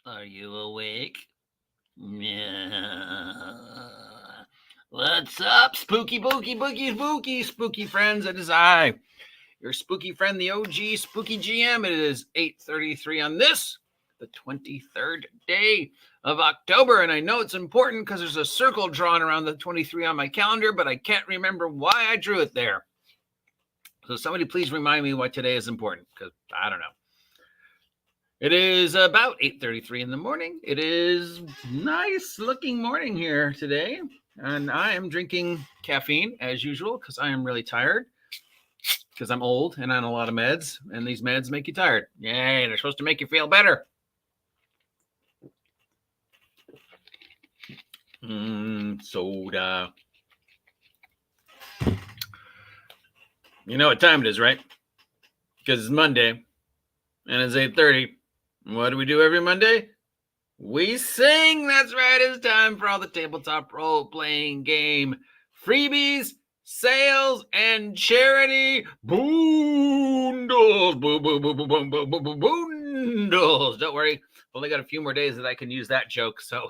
Are you awake? Yeah. What's up, spooky, spooky friends? It is I, your spooky friend, the OG Spooky GM. It is 8:33 on this, the 23rd day of October, and I know it's important because there's a circle drawn around the 23 on my calendar, but I can't remember why I drew it there. So somebody please remind me why today is important, because I don't know. It is about 8:33 in the morning. It is nice looking morning here today. And I am drinking caffeine as usual because I am really tired because I'm old and on a lot of meds. And these meds make you tired. Yay, they're supposed to make you feel better. Soda. You know what time it is, right? Because it's Monday and it's 8:30. What do we do every Monday? We sing. That's right. It's time for all the tabletop role-playing game freebies, sales, and charity Boondles. Boondles. Don't worry. I've only got a few more days that I can use that joke. So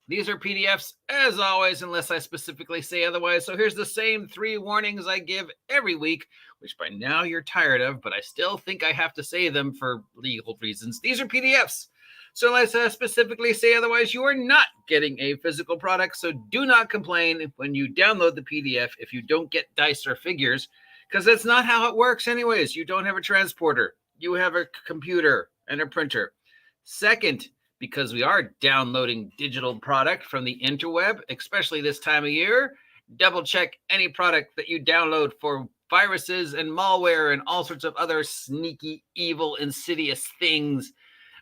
these are PDFs, as always, unless I specifically say otherwise. So here's the same 3 warnings I give every week, which by now you're tired of, but I still think I have to say them for legal reasons. These are PDFs. So unless I specifically say otherwise, you are not getting a physical product. So do not complain when you download the PDF if you don't get dice or figures, because that's not how it works anyways. You don't have a transporter. You have a computer and a printer. Second, because we are downloading digital product from the interweb, especially this time of year, double check any product that you download for viruses and malware and all sorts of other sneaky, evil, insidious things,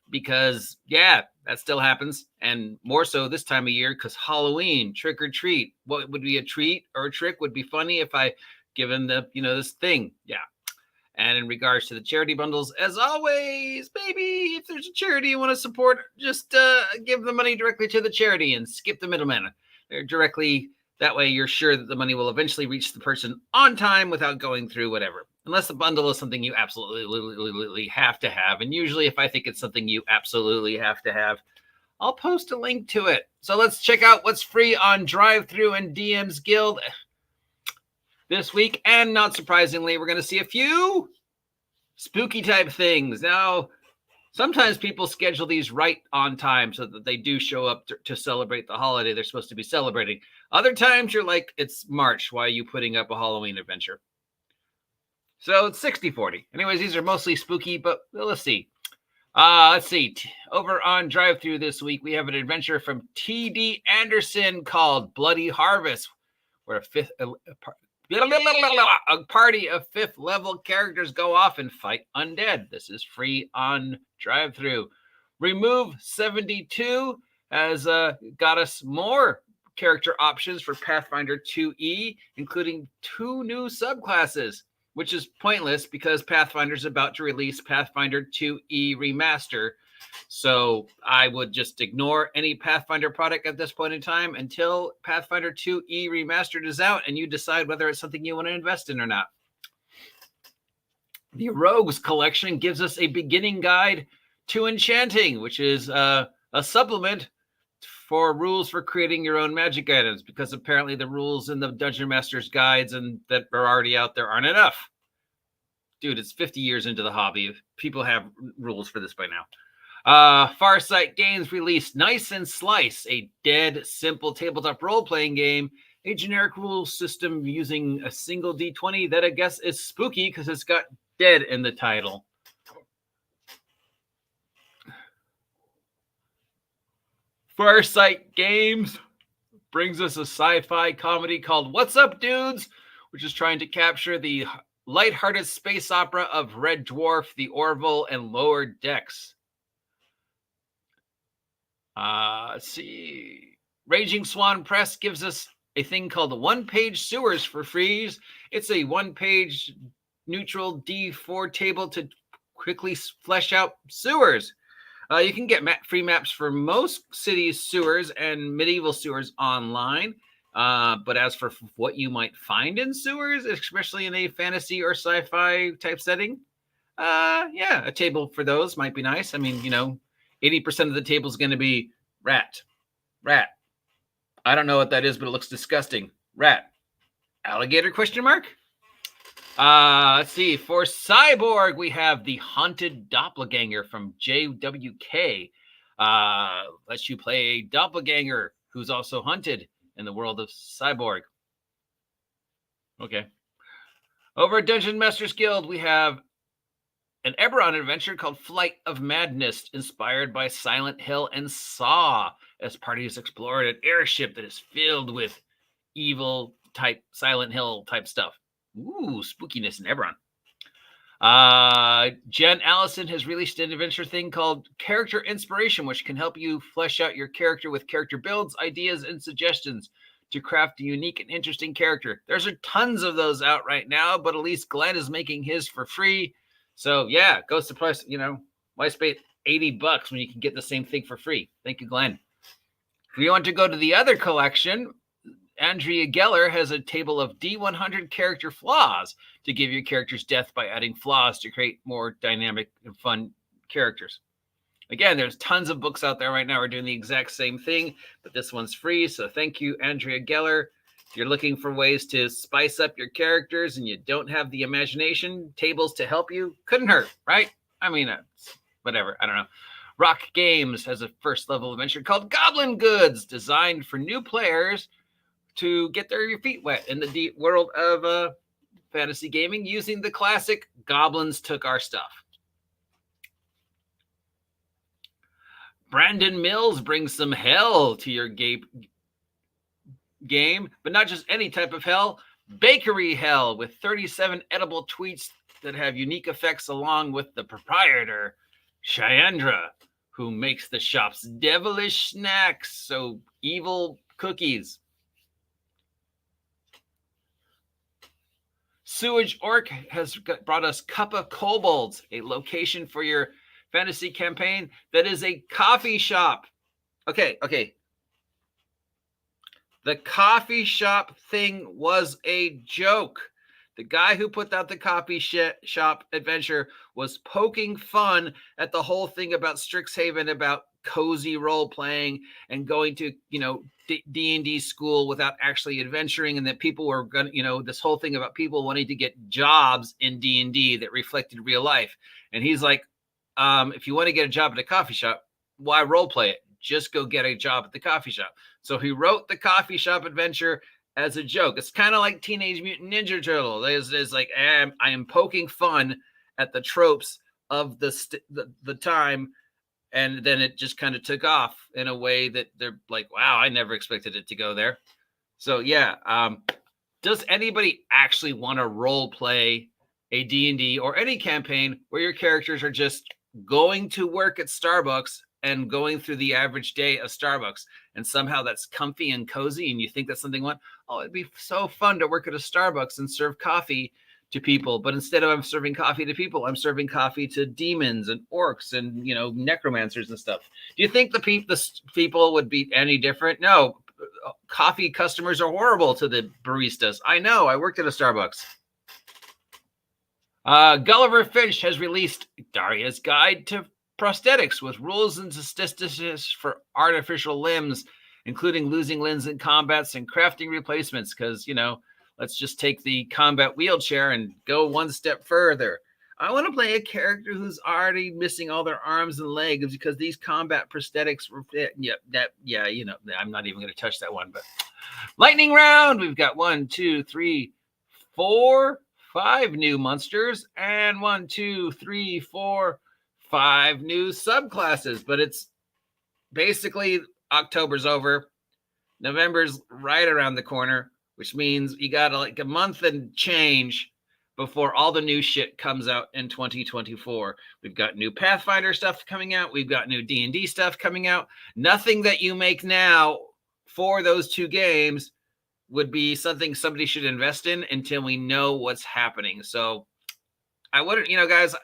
because, yeah, that still happens. And more so this time of year because Halloween, trick or treat. What would be a treat or a trick would be funny if I given the, this thing. Yeah. And in regards to the charity bundles, as always, baby, if there's a charity you want to support, just give the money directly to the charity and skip the middleman. They're directly, that way you're sure that the money will eventually reach the person on time without going through whatever. Unless the bundle is something you absolutely have to have. And usually if I think it's something you absolutely have to have, I'll post a link to it. So let's check out what's free on Drive-Thru and DM's Guild this week, and not surprisingly, we're going to see a few spooky type things. Now, sometimes people schedule these right on time so that they do show up to celebrate the holiday they're supposed to be celebrating. Other times you're like, it's March. Why are you putting up a Halloween adventure? So it's 60-40. Anyways, these are mostly spooky, but let's see. Let's see. Over on Drive-Thru this week, we have an adventure from T.D. Anderson called Bloody Harvest, where a party of 5th level characters go off and fight undead. This is free on Drive-Thru. Remove 72 has got us more character options for Pathfinder 2E, including 2 new subclasses, which is pointless because Pathfinder's about to release Pathfinder 2E Remaster. So I would just ignore any Pathfinder product at this point in time until Pathfinder 2E Remastered is out and you decide whether it's something you want to invest in or not. The Rogues collection gives us a beginning guide to enchanting, which is a supplement for rules for creating your own magic items, because apparently the rules in the Dungeon Master's guides and that are already out there aren't enough. Dude, it's 50 years into the hobby. People have rules for this by now. Farsight Games released Nice and Slice, a dead, simple tabletop role-playing game, a generic rule system using a single D20 that I guess is spooky because it's got dead in the title. Farsight Games brings us a sci-fi comedy called What's Up, Dudes?, which is trying to capture the lighthearted space opera of Red Dwarf, The Orville, and Lower Decks. Let's see. Raging Swan Press gives us a thing called the One-Page Sewers for free. It's a one-page neutral D4 table to quickly flesh out sewers. You can get free maps for most cities' sewers and medieval sewers online. But as for what you might find in sewers, especially in a fantasy or sci-fi type setting, Yeah, a table for those might be nice. I mean, 80% of the table is going to be rat. I don't know what that is, but it looks disgusting. Rat. Alligator ? Let's see. For Cyborg, we have the Haunted Doppelganger from JWK. Lets you play a doppelganger who's also hunted in the world of Cyborg. Okay. Over at Dungeon Masters Guild, we have an Eberron adventure called Flight of Madness, inspired by Silent Hill and Saw, as parties explore an airship that is filled with evil type Silent Hill type stuff. Ooh, spookiness in Eberron. Jen Allison has released an adventure thing called Character Inspiration, which can help you flesh out your character with character builds, ideas, and suggestions to craft a unique and interesting character. There's tons of those out right now, but at least Glenn is making his for free. So yeah, goes to price, why spend $80 when you can get the same thing for free? Thank you, Glenn. If you want to go to the other collection, Andrea Geller has a table of D100 character flaws to give your characters depth by adding flaws to create more dynamic and fun characters. Again, there's tons of books out there right now. We're doing the exact same thing, but this one's free. So thank you, Andrea Geller. If you're looking for ways to spice up your characters and you don't have the imagination, tables to help you, couldn't hurt, right? I mean, whatever. I don't know. Rock Games has a first level adventure called Goblin Goods, designed for new players to get their feet wet in the deep world of fantasy gaming using the classic Goblins Took Our Stuff. Brandon Mills brings some hell to your game, but not just any type of hell, bakery hell with 37 edible tweets that have unique effects along with the proprietor, Shyandra, who makes the shop's devilish snacks, so evil cookies. Sewage Orc has brought us Cup of Kobolds, a location for your fantasy campaign that is a coffee shop. Okay. The coffee shop thing was a joke. The guy who put out the coffee shop adventure was poking fun at the whole thing about Strixhaven, about cozy role playing and going to, D&D school without actually adventuring, and that people were going to, this whole thing about people wanting to get jobs in D&D that reflected real life. And he's like, if you want to get a job at a coffee shop, why role play it? Just go get a job at the coffee shop. So he wrote the coffee shop adventure as a joke. It's kind of like Teenage Mutant Ninja Turtle. It's like, I am poking fun at the tropes of the time. And then it just kind of took off in a way that they're like, wow, I never expected it to go there. So yeah, does anybody actually want to role play a D&D or any campaign where your characters are just going to work at Starbucks and going through the average day of Starbucks, and somehow that's comfy and cozy, and you think that's something it'd be so fun to work at a Starbucks and serve coffee to people, but instead of I'm serving coffee to people, I'm serving coffee to demons and orcs and necromancers and stuff. Do you think the people would be any different? No, coffee customers are horrible to the baristas. I know. I worked at a Starbucks. Gulliver Finch has released Daria's Guide to Prosthetics with rules and statistics for artificial limbs, including losing limbs in combats and crafting replacements. Because let's just take the combat wheelchair and go one step further. I want to play a character who's already missing all their arms and legs because these combat prosthetics were I'm not even going to touch that one. But lightning round, we've got 1, 2, 3, 4, 5 new monsters and 1, 2, 3, 4, 5 new subclasses. But it's basically October's over, November's right around the corner, which means you got like a month and change before all the new shit comes out in 2024. We've got new Pathfinder stuff coming out. We've got new D&D stuff coming out. Nothing that you make now for those 2 games would be something somebody should invest in until we know what's happening. So I wouldn't, guys,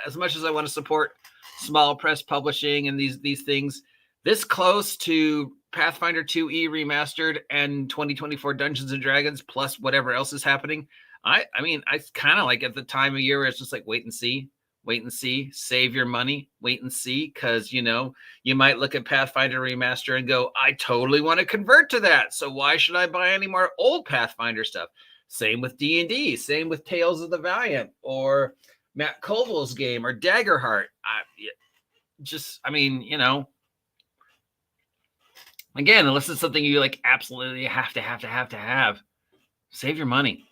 as much as I want to support small press publishing and these things, this close to Pathfinder 2E remastered and 2024 Dungeons and Dragons plus whatever else is happening. I mean, I kind of like at the time of year where it's just like wait and see. wait and see. Save your money, wait and see, because, you know, you might look at Pathfinder Remaster and go, I totally want to convert to that, so why should I buy any more old Pathfinder stuff? Same with D&D, same with Tales of the Valiant, or Matt Colville's game, or Daggerheart. I mean, you know, again, unless it's something you like absolutely have to have, save your money.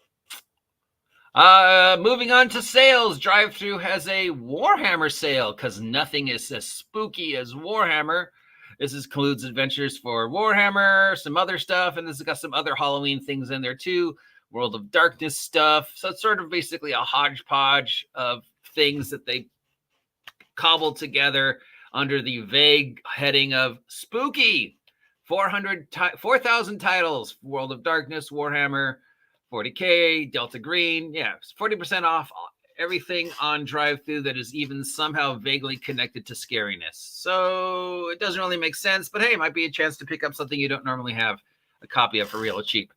Moving on to sales, Drive-Thru has a Warhammer sale because nothing is as spooky as Warhammer. This includes adventures for Warhammer, some other stuff, and this has got some other Halloween things in there too. World of Darkness stuff. So it's sort of basically a hodgepodge of things that they cobbled together under the vague heading of spooky. 4,000 titles, World of Darkness, Warhammer, 40K, Delta Green. Yeah, 40% off everything on Drive-Thru that is even somehow vaguely connected to scariness. So it doesn't really make sense, but hey, it might be a chance to pick up something you don't normally have a copy of for real cheap.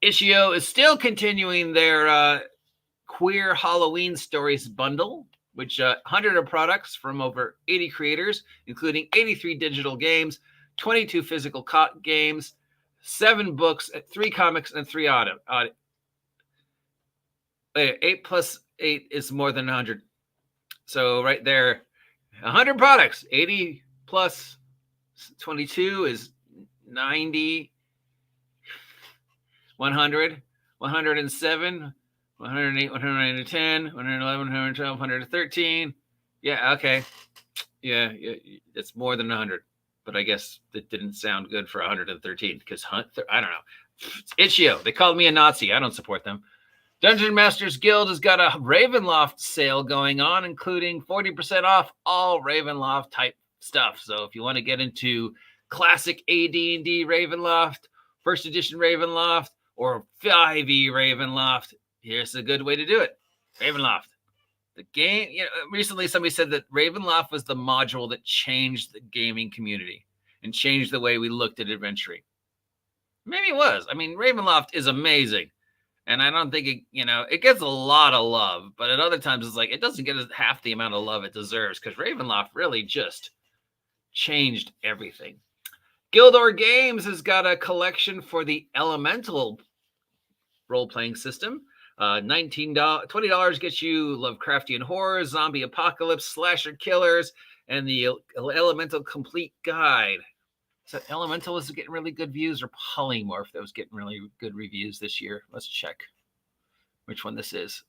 Itch.io is still continuing their Queer Halloween Stories bundle, which 100 of products from over 80 creators, including 83 digital games, 22 physical games, 7 books, 3 comics, and 3 audio. 8 plus 8 is more than 100. So right there, 100 products. 80 plus 22 is 90. 100, 107, 108, 110, 111, 112, 113. Yeah, okay. Yeah, it's more than 100. But I guess it didn't sound good for 113 because I don't know. It's Itch.io. They called me a Nazi. I don't support them. Dungeon Masters Guild has got a Ravenloft sale going on, including 40% off all Ravenloft type stuff. So if you want to get into classic AD&D Ravenloft, first edition Ravenloft, or 5e Ravenloft, here's a good way to do it. Ravenloft. The game, you know, recently somebody said that Ravenloft was the module that changed the gaming community and changed the way we looked at adventuring. Maybe it was. I mean, Ravenloft is amazing. And I don't think it, you know, it gets a lot of love, but at other times it's like it doesn't get half the amount of love it deserves because Ravenloft really just changed everything. Gildor Games has got a collection for the Elemental role-playing system. $20 gets you Lovecraftian horror, zombie apocalypse, slasher killers, and the Elemental Complete Guide. So Elemental is getting really good views, or Polymorph that was getting really good reviews this year. Let's check which one this is.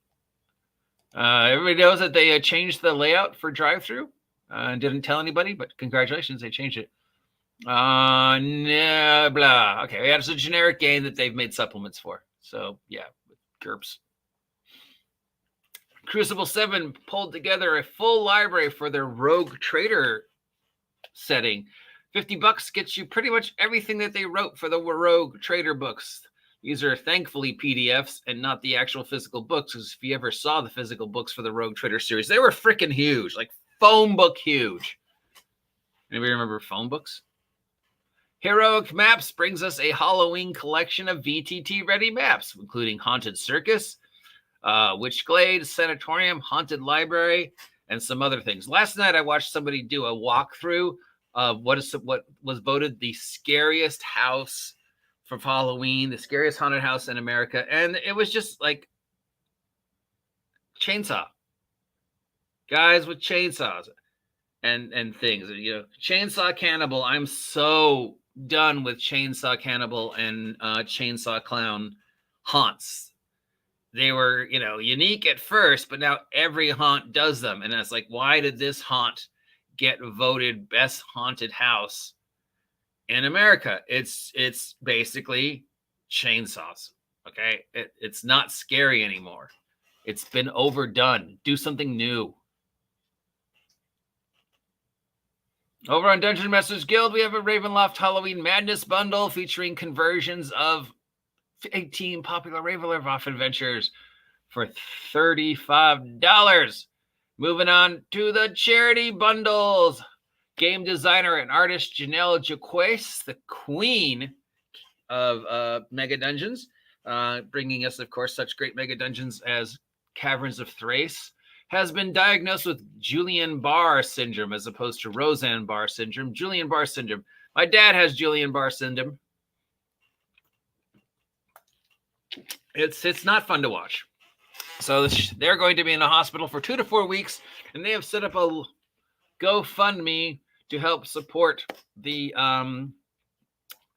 Everybody knows that they changed the layout for Drive-Thru. Didn't tell anybody, but congratulations, they changed it. Nah, blah. Okay, yeah, it's a generic game that they've made supplements for. So yeah, GURPS. Crucible 7 pulled together a full library for their Rogue Trader setting. $50 gets you pretty much everything that they wrote for the Rogue Trader books. These are thankfully PDFs and not the actual physical books, because if you ever saw the physical books for the Rogue Trader series, they were freaking huge, like phone book huge. Anybody remember phone books? Heroic Maps brings us a Halloween collection of VTT-ready maps, including Haunted Circus, Witch Glade, Sanatorium, Haunted Library, and some other things. Last night, I watched somebody do a walkthrough of what was voted the scariest house for Halloween, the scariest haunted house in America, and it was just like chainsaw. Guys with chainsaws and things. You know, Chainsaw Cannibal, I'm so done with Chainsaw Cannibal and Chainsaw Clown haunts. They were, you know, unique at first, but now every haunt does them. And it's like, why did this haunt get voted best haunted house in America? It's basically chainsaws. Okay. It's not scary anymore. It's been overdone. Do something new. Over on Dungeon Masters Guild, we have a Ravenloft Halloween Madness bundle featuring conversions of 18 popular Ravenloft adventures for $35. Moving on to the charity bundles. Game designer and artist Janelle Jaquace, the queen of Mega Dungeons, bringing us, of course, such great Mega Dungeons as Caverns of Thrace, has been diagnosed with Guillain-Barré syndrome as opposed to Roseanne-Barr syndrome. Guillain-Barré syndrome. My dad has Guillain-Barré syndrome. It's not fun to watch. So they're going to be in the hospital for 2 to 4 weeks, and they have set up a GoFundMe to help support the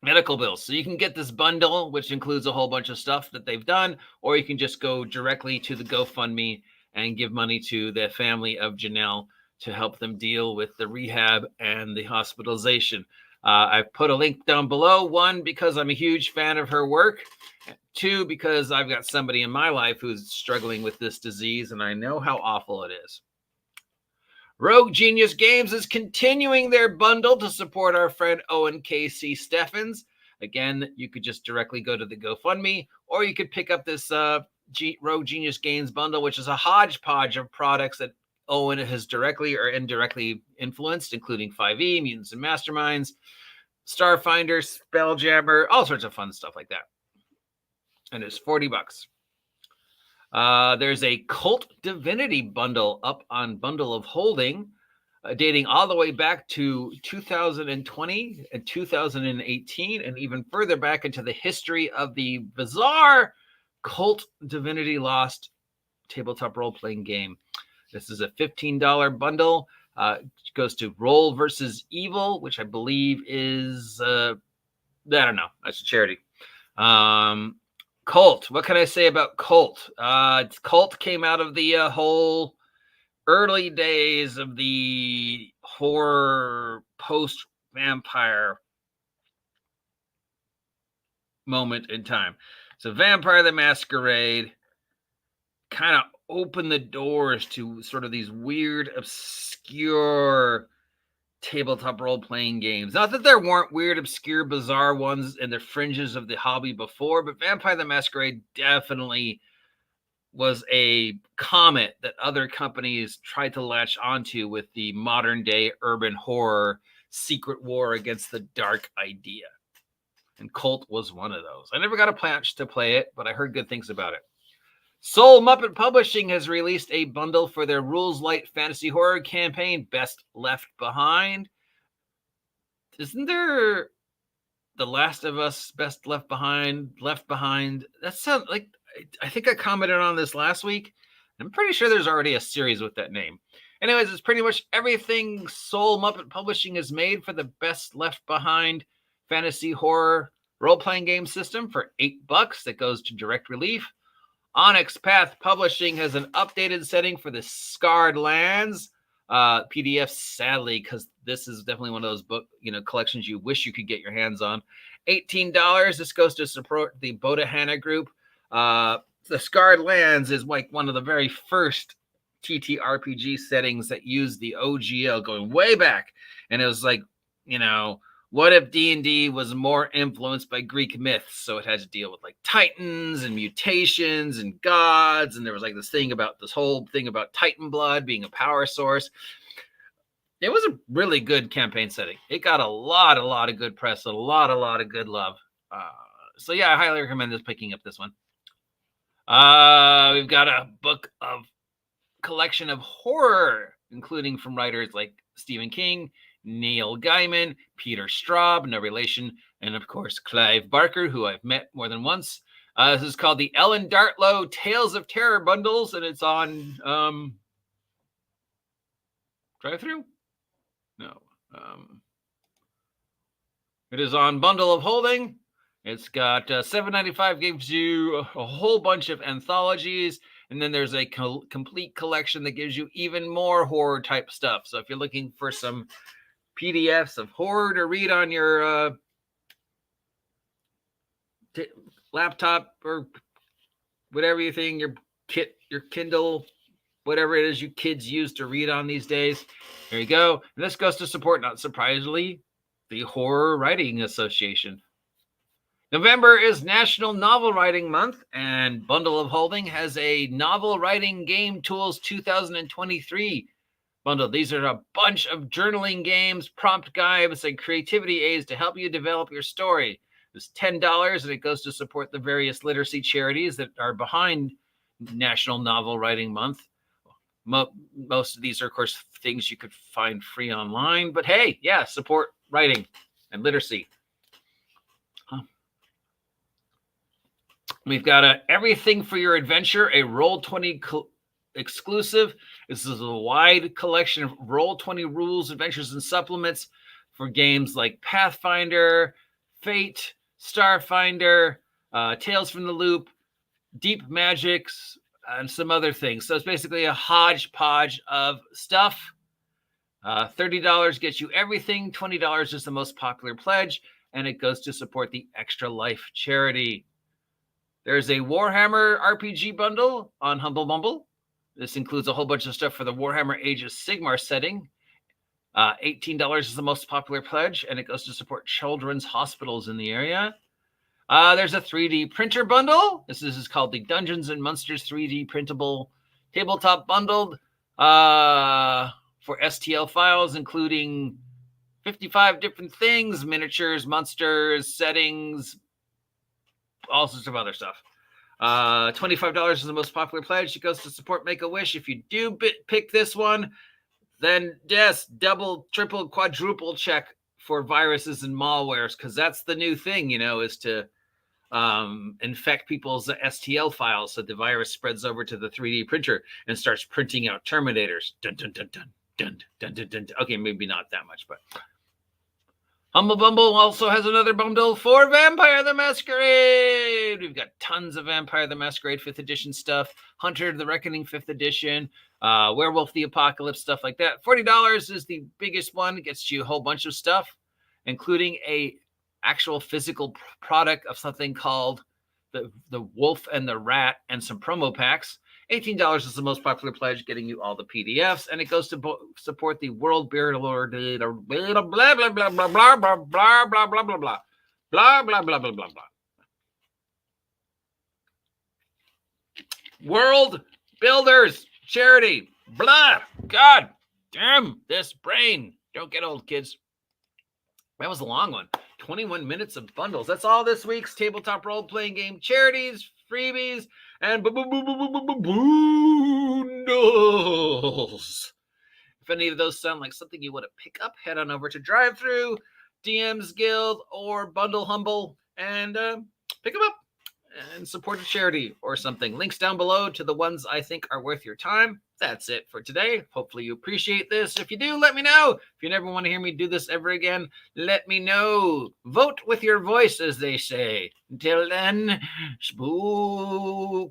medical bills. So you can get this bundle, which includes a whole bunch of stuff that they've done, or you can just go directly to the GoFundMe and give money to the family of Janelle to help them deal with the rehab and the hospitalization. I've put a link down below. 1, because I'm a huge fan of her work. 2, because I've got somebody in my life who's struggling with this disease, and I know how awful it is. Rogue Genius Games is continuing their bundle to support our friend Owen K.C. Steffens. Again, you could just directly go to the GoFundMe, or you could pick up this Rogue Genius Games bundle, which is a hodgepodge of products that Owen has directly or indirectly influenced, including 5e, Mutants and Masterminds, Starfinder, Spelljammer, all sorts of fun stuff like that. And it's $40. There's a Cult Divinity bundle up on Bundle of Holding, dating all the way back to 2020 and 2018, and even further back into the history of the bizarre Cult Divinity Lost tabletop role-playing game. This is a $15 bundle. It goes to Roll versus Evil, which I believe is, I don't know, that's a charity. Cult. What can I say about Cult? Cult came out of the whole early days of the horror post-vampire moment in time. So Vampire the Masquerade kind of opened the doors to sort of these weird, obscure tabletop role-playing games. Not that there weren't weird, obscure, bizarre ones in the fringes of the hobby before, but Vampire the Masquerade definitely was a comet that other companies tried to latch onto with the modern-day urban horror secret war against the dark idea. And Cult was one of those. I never got a chance to play it, but I heard good things about it. Soul Muppet Publishing has released a bundle for their Rules Light Fantasy Horror campaign, Best Left Behind. Isn't there The Last of Us, Best Left Behind, Left Behind? That sounds like, I think I commented on this last week. I'm pretty sure there's already a series with that name. Anyways, it's pretty much everything Soul Muppet Publishing has made for the Best Left Behind fantasy horror role-playing game system for $8 that goes to direct relief. Onyx Path Publishing has an updated setting for the Scarred Lands PDF, sadly, because this is definitely one of those book collections you wish you could get your hands on. $18. This goes to support the Bodahana group. The Scarred Lands is like one of the very first TTRPG settings that used the OGL going way back, and it was like, what if D&D was more influenced by Greek myths? So it had to deal with like titans and mutations and gods. And there was like this whole thing about Titan blood being a power source. It was a really good campaign setting. It got a lot of good press, a lot of good love. So yeah, I highly recommend picking up this one. We've got a book of collection of horror, including from writers like Stephen King, Neil Gaiman, Peter Straub, no relation, and of course Clive Barker, who I've met more than once. This is called the Ellen Dartlow Tales of Terror Bundles, and it's on drive-through? No. It is on Bundle of Holding. It's got $7.95, gives you a whole bunch of anthologies, and then there's a complete collection that gives you even more horror type stuff. So if you're looking for some PDFs of horror to read on your laptop or whatever you think, your Kindle, whatever it is you kids use to read on these days. There you go. And this goes to support, not surprisingly, the Horror Writing Association. November is National Novel Writing Month, and Bundle of Holding has a Novel Writing Game Tools 2023 bundle. These are a bunch of journaling games, prompt guides, and creativity aids to help you develop your story. It's $10, and it goes to support the various literacy charities that are behind National Novel Writing Month. Most of these are, of course, things you could find free online. But hey, yeah, support writing and literacy. We've got Everything for Your Adventure, a Roll20 exclusive. This is a wide collection of Roll20 rules, adventures, and supplements for games like Pathfinder, Fate, Starfinder, Tales from the Loop, Deep Magics, and some other things. So it's basically a hodgepodge of stuff. $30 gets you everything. $20 is the most popular pledge, and it goes to support the Extra Life charity. There's a Warhammer RPG bundle on Humble Bumble. This includes a whole bunch of stuff for the Warhammer Age of Sigmar setting. $18 is the most popular pledge, and it goes to support children's hospitals in the area. There's a 3D printer bundle. This is called the Dungeons and Monsters 3D printable tabletop bundled for STL files, including 55 different things, miniatures, monsters, settings, all sorts of other stuff. $25 is the most popular pledge. It goes to support Make-A-Wish. If you do pick this one, then yes, double, triple, quadruple check for viruses and malwares, because that's the new thing, is to infect people's STL files so the virus spreads over to the 3D printer and starts printing out Terminators. Dun, dun, dun, dun, dun, dun, dun, dun. Okay, maybe not that much, but... Humble Bumble also has another bundle for Vampire the Masquerade. We've got tons of Vampire the Masquerade 5th edition stuff, Hunter the Reckoning 5th edition, Werewolf the Apocalypse, stuff like that. $40 is the biggest one. It gets you a whole bunch of stuff, including a actual physical product of something called the Wolf and the Rat and some promo packs. $18 is the most popular pledge, getting you all the PDFs, and it goes to support the World Beard Lord, blah blah blah blah blah blah blah blah blah blah blah blah blah blah blah blah blah blah. World Builders Charity. Blah. God damn this brain. Don't get old, kids. That was a long one. 21 minutes of bundles. That's all this week's tabletop role-playing game charities, freebies, and Boondles. If any of those sound like something you want to pick up, head on over to Drive-Thru, DM's Guild, or Bundle Humble and pick them up and support a charity or something. Links down below to the ones I think are worth your time. That's it for today. Hopefully you appreciate this. If you do, let me know. If you never want to hear me do this ever again, let me know. Vote with your voice, as they say. Until then, spooky.